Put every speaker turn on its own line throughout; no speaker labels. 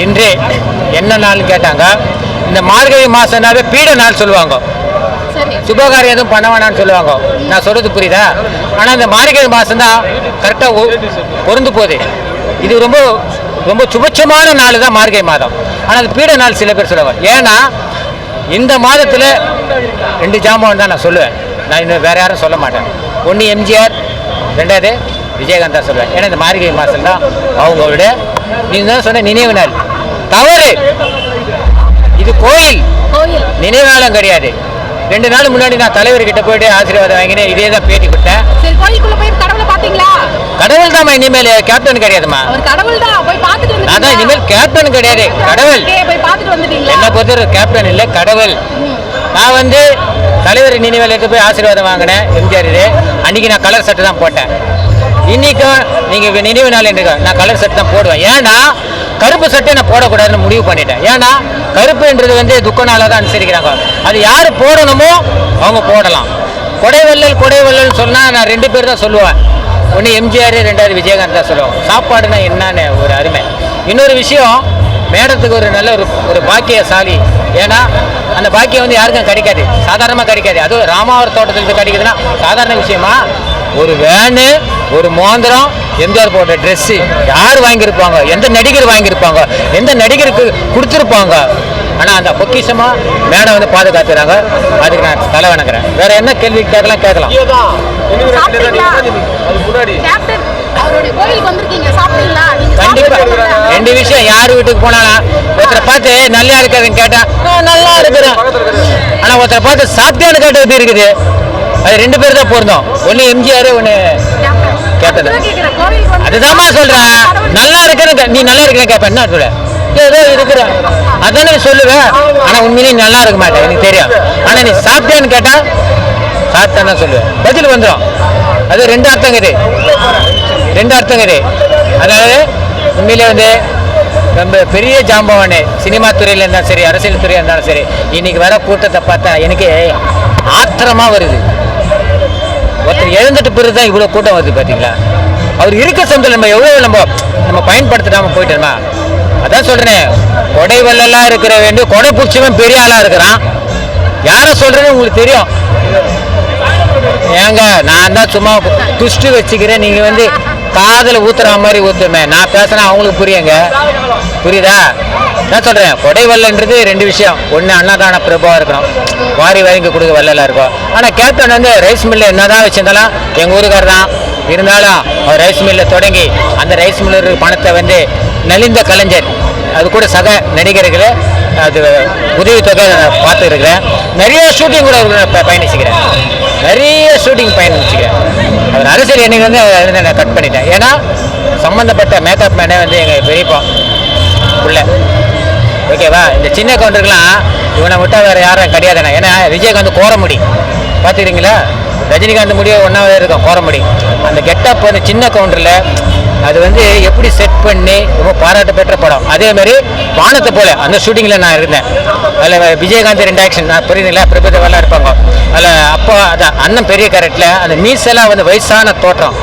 இன்று என்ன நாள்னு கேட்டாங்க. இந்த மார்கழி மாசம்னாவே பீட நாள் சொல்லுவாங்க, சுபகாரியம் எதுவும் பண்ண வேணான்னு சொல்லுவாங்க. நான் சொல்றது புரியுதா? ஆனால் இந்த மார்கழி மாதம் தான் கரெக்டாக பொருந்து போகுது. இது ரொம்ப ரொம்ப சுபட்சமான நாள் தான் மார்கழி மாதம். ஆனால் அது பீட நாள் சில பேர் சொல்லுவாங்க. ஏன்னா இந்த மாதத்தில் 2 ஜாமான் தான் நான் சொல்லுவேன். நான் இன்னும் வேறு யாரும் சொல்ல மாட்டேன். ஒன்று எம்ஜிஆர், 2வது விஜயகாந்த் தான் சொல்லுவேன். ஏன்னா இந்த மார்கழி மாதம் தான் அவங்களோட நீங்கள் தான் சொன்ன நினைவு நாள். தவறு, இது கோயில் நினைவாலம் கிடையாது. 2 நாள் முன்னாடி நான் தலைவர்கிட்ட போயிட்டு ஆசீர்வாதம் வாங்கினேன். இதே தான் பேட்டி கொடுத்தேன். கடவுள் தான் இனிமேல், கேப்டன் கிடையாதுமா. அதான் இனிமேல் கேப்டன் கிடையாது, கடவுள். என்ன பொறுத்த கேப்டன் இல்லை, கடவுள். நான் தலைவர் நினைவாலயத்துக்கு போய் ஆசீர்வாதம் வாங்கினேன் எம்ஜிஆர். அன்னைக்கு நான் கலர் சட்டை தான் போட்டேன். இன்னைக்கும் நீங்க நினைவு நாள் என்று நான் கலர் சட்டை தான் போடுவேன். ஏன்னா கருப்பு சட்டை நான் போடக்கூடாதுன்னு முடிவு பண்ணிட்டேன். ஏன்னா கருப்புன்றது துக்க நாளாக தான் அனுசரிக்கிறாங்க. அது யார் போடணுமோ அவங்க போடலாம். கொடைவள்ளல் கொடைவள்ளல் சொன்னால் நான் 2 பேர் தான் சொல்லுவேன். ஒன்று எம்ஜிஆர், 2வது விஜயகாந்த் தான் சொல்லுவோம். சாப்பாடுனா என்னன்னு ஒரு அருமை. இன்னொரு விஷயம், மேடத்துக்கு ஒரு நல்ல ஒரு பாக்கியசாலி. ஏன்னா அந்த பாக்கியம் யாருக்கும் கிடைக்காது, சாதாரணமாக கிடைக்காது. அதுவும் ராமாவரம் தோட்டத்துக்கு கிடைக்குதுன்னா சாதாரண விஷயமா? ஒரு வேனு, ஒரு மோந்திரம், எம்ஜிஆர் போட்ட ட்ரெஸ்ஸு யார் வாங்கியிருப்பாங்க? எந்த நடிகர் வாங்கியிருப்பாங்க? எந்த நடிகருக்கு கொடுத்துருப்பாங்க? ஆனால் அந்த பொக்கிஷமாக மேடம் பாதுகாத்துறாங்க. அதுக்கு நான் தலை வணங்குறேன். வேற என்ன கேள்வி கேட்கலாம்? 2 விஷயம். யார் வீட்டுக்கு போனாலும் ஒருத்தரை பார்த்து நல்லா இருக்காதுன்னு கேட்டா நல்லா இருக்கிறேன். ஆனால் ஒருத்தரை பார்த்து சாப்பிட்டான்னு கேட்ட எப்படி இருக்குது? அது 2 பேர் தான் பொருந்தோம். ஒன்று எம்ஜிஆர், ஒன்று கேப்டன். அதுதான் சொல்றேன். நல்லா இருக்கிறேன், நீ நல்லா இருக்கிறேன் கேட்பேன். என்ன சொல்ல? ஏதோ இருக்கிற அதானே சொல்லுவேன். ஆனால் உண்மையிலே நல்லா இருக்க மாட்டேன், எனக்கு தெரியும். ஆனால் நீ சாப்பிட்டேன்னு கேட்டா சாப்பிட்டேன்னு தான் சொல்லுவேன். பதில் வந்துடும். அது 2 அர்த்தங்குது, 2 அர்த்தங்குது. அதாவது உண்மையிலே ரொம்ப பெரிய ஜாம்பவானு சினிமா துறையில் இருந்தாலும் சரி, அரசியல் துறையாக இருந்தாலும் சரி, இன்னைக்கு வர கூட்டத்தை பார்த்தா எனக்கு ஆத்திரமாக வருது. ஒருத்தர் எழுந்துட்டு பிறகு தான் இவ்வளோ கூட்டம் வருது பார்த்தீங்களா? அவர் இருக்க சமயத்தில் நம்ம எவ்வளோ நம்ம பயன்படுத்திடாமல் போயிட்டோமா? அதான் சொல்கிறேன், கொடை வள்ளலாக இருக்கிற வேண்டும், கொடை பிடிச்சவன் பெரிய ஆளாக இருக்கிறான். யாரை சொல்கிறேன்னு உங்களுக்கு தெரியும். ஏங்க நான் தான் சும்மா துஷ்டு வச்சுக்கிறேன், நீங்கள் காதில் ஊத்துற மாதிரி ஊற்றுமே. நான் பேசுனா அவங்களுக்கு புரியுங்க, புரியுதா? நான் சொல்கிறேன், கொடை வள்ளன்றது 2 விஷயம். ஒன்று அன்னதான பிரபாவாக இருக்கணும், வாரி வாங்கி கொடுக்க வள்ளலாக இருக்கும். ஆனால் கேப்டன் ரைஸ் மில்லில் என்ன தான் வச்சிருந்தாலும் எங்கள் ஊருக்கார் தான் இருந்தாலும் அவர் ரைஸ் மில்லில் தொடங்கி அந்த ரைஸ் மில்லர் பணத்தை நலிந்த கலைஞர், அது கூட சக நடிகர்களை அது உதவித்தொகை பார்த்து இருக்கிறேன். நிறைய ஷூட்டிங் கூட பயணிச்சுக்கிறேன், நிறைய ஷூட்டிங் பயணிச்சுக்கிறேன். அவர் அரசியல் என்னைக்கு நான் கட் பண்ணிட்டேன். ஏன்னா சம்மந்தப்பட்ட மேக்கப் மேனே எங்கள் பெரியப்பா உள்ள, ஓகேவா? இந்த சின்ன கவுண்டருக்கெல்லாம் இவனை விட்டால் வேறு யாரும் கிடையாதுண்ணா. ஏன்னா விஜயகாந்த் கோரமுடி பார்த்துக்கிறீங்களா? ரஜினிகாந்த் முடிவு ஒன்றாவே இருக்கும், கோரமுடி. அந்த கெட்டப் சின்ன கவுண்டரில் அது எப்படி செட் பண்ணி ரொம்ப பாராட்டு பெற்ற படம். அதேமாதிரி வானத்தை போல அந்த ஷூட்டிங்கில் நான் இருந்தேன். அதில் விஜயகாந்த் 2 ஆக்ஷன் நான் புரியுதுங்களா? பிரபுதவெல்லாம் இருப்பாங்க அதில். அப்போ அதான் அண்ணன் பெரிய கேரக்டரில் அந்த மீசெல்லாம் வயசான தோற்றம்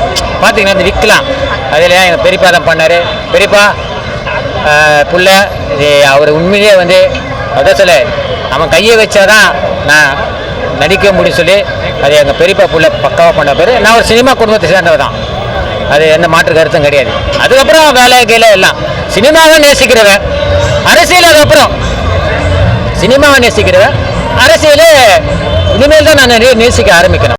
பார்த்தீங்கன்னா அந்த விற்கலாம். அதில் எங்கள் பெரியப்பா தான் பண்ணார். பெரியப்பா புள்ள அவர் உண்மையிலேயே அதான் சொல்ல, அவன் கையை வச்சாதான் நான் நடிக்க முடியும் சொல்லி அது எங்கள் பெரியப்பா புள்ள பக்காவாக பண்ண பேர். நான் ஒரு சினிமா குடும்பத்தை சேர்ந்தவர் தான், அது எந்த மாற்று கருத்தும் கிடையாது. அதுக்கப்புறம் வேலை கீழே எல்லாம் சினிமாவை நேசிக்கிறவன், அரசியல் அதுக்கப்புறம் சினிமாவை நேசிக்கிறவன், அரசியலே இனிமேல் தான் நான் நிறைய நேசிக்க ஆரம்பிக்கணும்.